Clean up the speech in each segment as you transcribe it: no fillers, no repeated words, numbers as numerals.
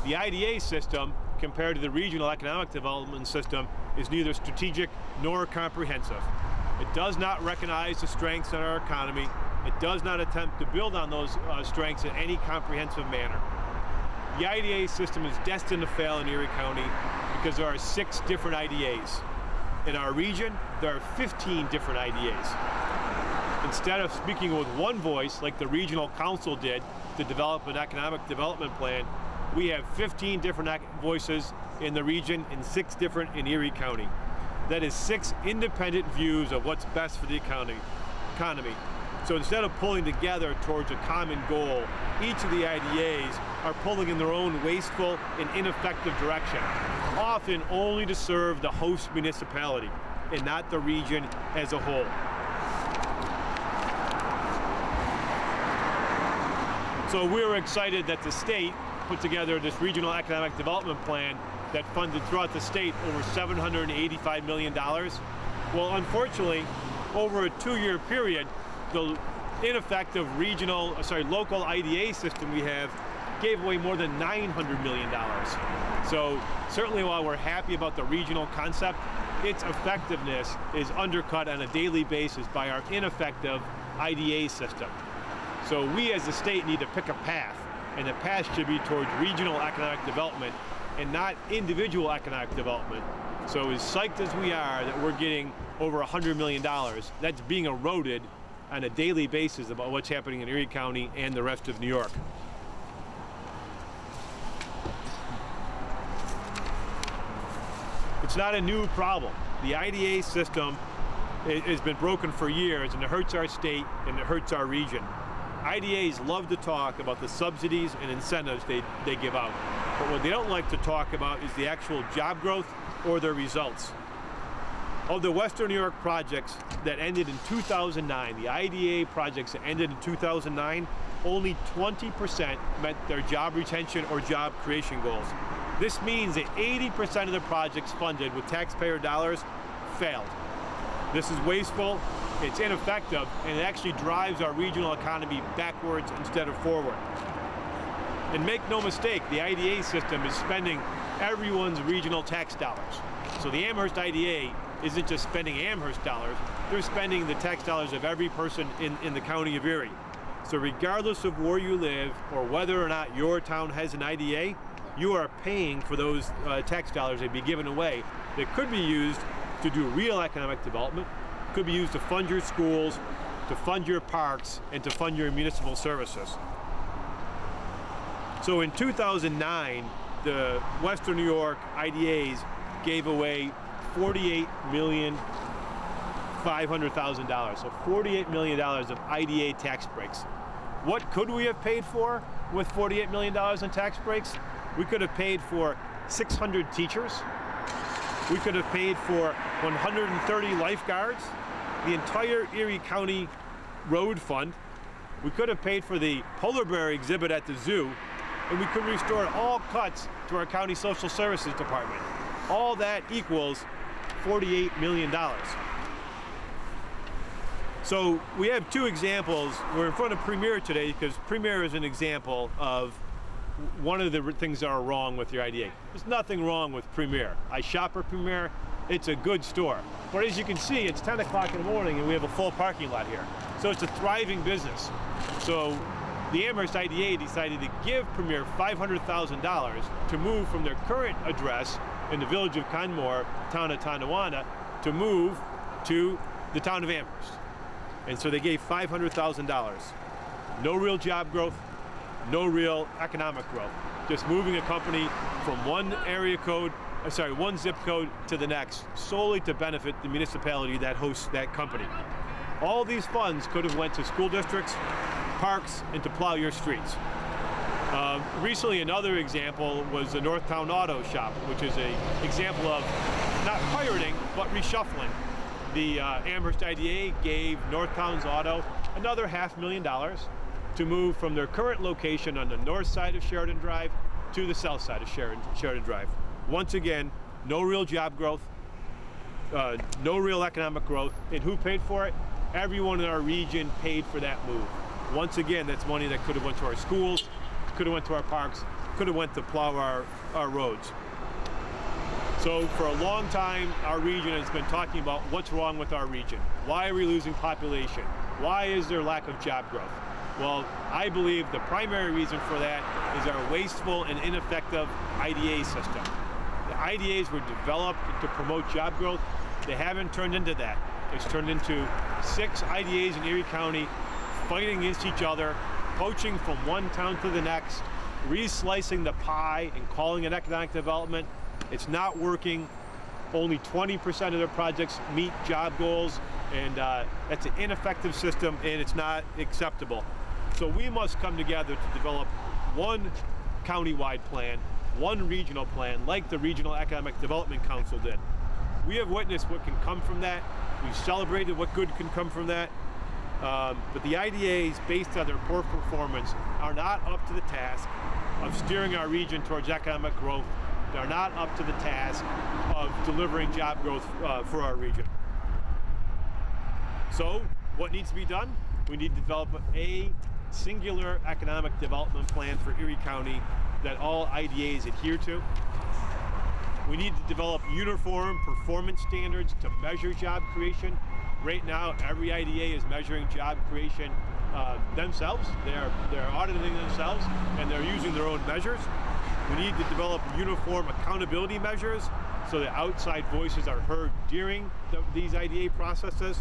The IDA system, compared to the regional economic development system, is neither strategic nor comprehensive. It does not recognize the strengths in our economy. It does not attempt to build on those strengths in any comprehensive manner. The IDA system is destined to fail in Erie County because there are 6 different IDAs. In our region, there are 15 different IDAs. Instead of speaking with one voice, like the regional council did to develop an economic development plan, we have 15 different voices in the region and 6 different in Erie County. That is 6 independent views of what's best for the economy. So instead of pulling together towards a common goal, each of the IDAs are pulling in their own wasteful and ineffective direction, often only to serve the host municipality and not the region as a whole. So we were excited that the state put together this regional economic development plan that funded throughout the state over $785 million. Well, unfortunately, over a 2-year period, the ineffective local IDA system we have gave away more than $900 million. So certainly while we're happy about the regional concept, its effectiveness is undercut on a daily basis by our ineffective IDA system. So we as the state need to pick a path, and the path should be towards regional economic development and not individual economic development. So as psyched as we are that we're getting over $100 million, that's being eroded on a daily basis about what's happening in Erie County and the rest of New York. It's not a new problem. The IDA system has been broken for years, and it hurts our state and it hurts our region. IDAs love to talk about the subsidies and incentives they give out, but what they don't like to talk about is the actual job growth or their results. Of the Western New York projects that ended in 2009, the IDA projects that ended in 2009, only 20% met their job retention or job creation goals. This means that 80% of the projects funded with taxpayer dollars failed. This is wasteful, it's ineffective, and it actually drives our regional economy backwards instead of forward. And make no mistake, the IDA system is spending everyone's regional tax dollars. So the Amherst IDA isn't just spending Amherst dollars, they're spending the tax dollars of every person in the county of Erie. So regardless of where you live or whether or not your town has an IDA, you are paying for those tax dollars that be given away that could be used to do real economic development, could be used to fund your schools, to fund your parks, and to fund your municipal services. So in 2009, the Western New York IDAs gave away $48,500,000, so $48 million of IDA tax breaks. What could we have paid for with $48 million in tax breaks? We could have paid for 600 teachers. We could have paid for 130 lifeguards, the entire Erie County road fund. We could have paid for the polar bear exhibit at the zoo, and we could restore all cuts to our county social services department. All that equals $48 million. So we have 2 examples. We're in front of Premier today because Premier is an example of one of the things that are wrong with your IDA. There's nothing wrong with Premier. I shop at Premier. It's a good store. But as you can see, it's 10 o'clock in the morning and we have a full parking lot here. So it's a thriving business. So the Amherst IDA decided to give Premier $500,000 to move from their current address in the village of Conmore, town of Tonawanda, to move to the town of Amherst. And so they gave $500,000. No real job growth, no real economic growth. Just moving a company from one one zip code to the next, solely to benefit the municipality that hosts that company. All these funds could have went to school districts, parks, and to plow your streets. Recently, another example was the Northtown Auto Shop, which is an example of not pirating, but reshuffling. The Amherst IDA gave Northtown's Auto another $500,000 to move from their current location on the north side of Sheridan Drive to the south side of Sheridan Drive. Once again, no real job growth, no real economic growth, and who paid for it? Everyone in our region paid for that move. Once again, that's money that could have went to our schools, could have went to our parks, could have went to plow our roads. So for a long time, our region has been talking about what's wrong with our region. Why are we losing population? Why is there lack of job growth? Well, I believe the primary reason for that is our wasteful and ineffective IDA system. The IDAs were developed to promote job growth. They haven't turned into that. It's turned into 6 IDAs in Erie County fighting against each other, poaching from one town to the next, re-slicing the pie and calling it economic development. It's not working. Only 20% of their projects meet job goals, and that's an ineffective system, and it's not acceptable. So we must come together to develop one county-wide plan, one regional plan, like the Regional Economic Development Council did. We have witnessed what can come from that. We've celebrated what good can come from that. But the IDAs, based on their poor performance, are not up to the task of steering our region towards economic growth. They're not up to the task of delivering job growth for our region. So what needs to be done? We need to develop a singular economic development plan for Erie County that all IDAs adhere to. We need to develop uniform performance standards to measure job creation. Right now, every IDA is measuring job creation themselves. They're auditing themselves, and they're using their own measures. We need to develop uniform accountability measures so that outside voices are heard during these IDA processes.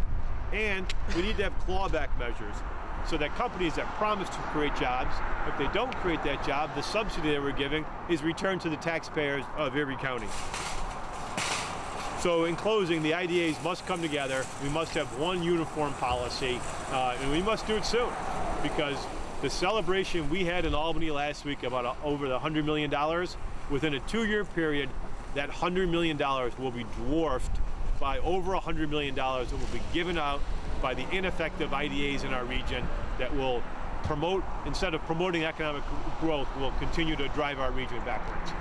And we need to have clawback measures so that companies that promise to create jobs, if they don't create that job, the subsidy that we're giving is returned to the taxpayers of Erie County. So in closing, the IDAs must come together. We must have one uniform policy, and we must do it soon, because the celebration we had in Albany last week about over the $100 million, within a 2-year period, that $100 million will be dwarfed by over $100 million that will be given out by the ineffective IDAs in our region that will promote, instead of promoting economic growth, will continue to drive our region backwards.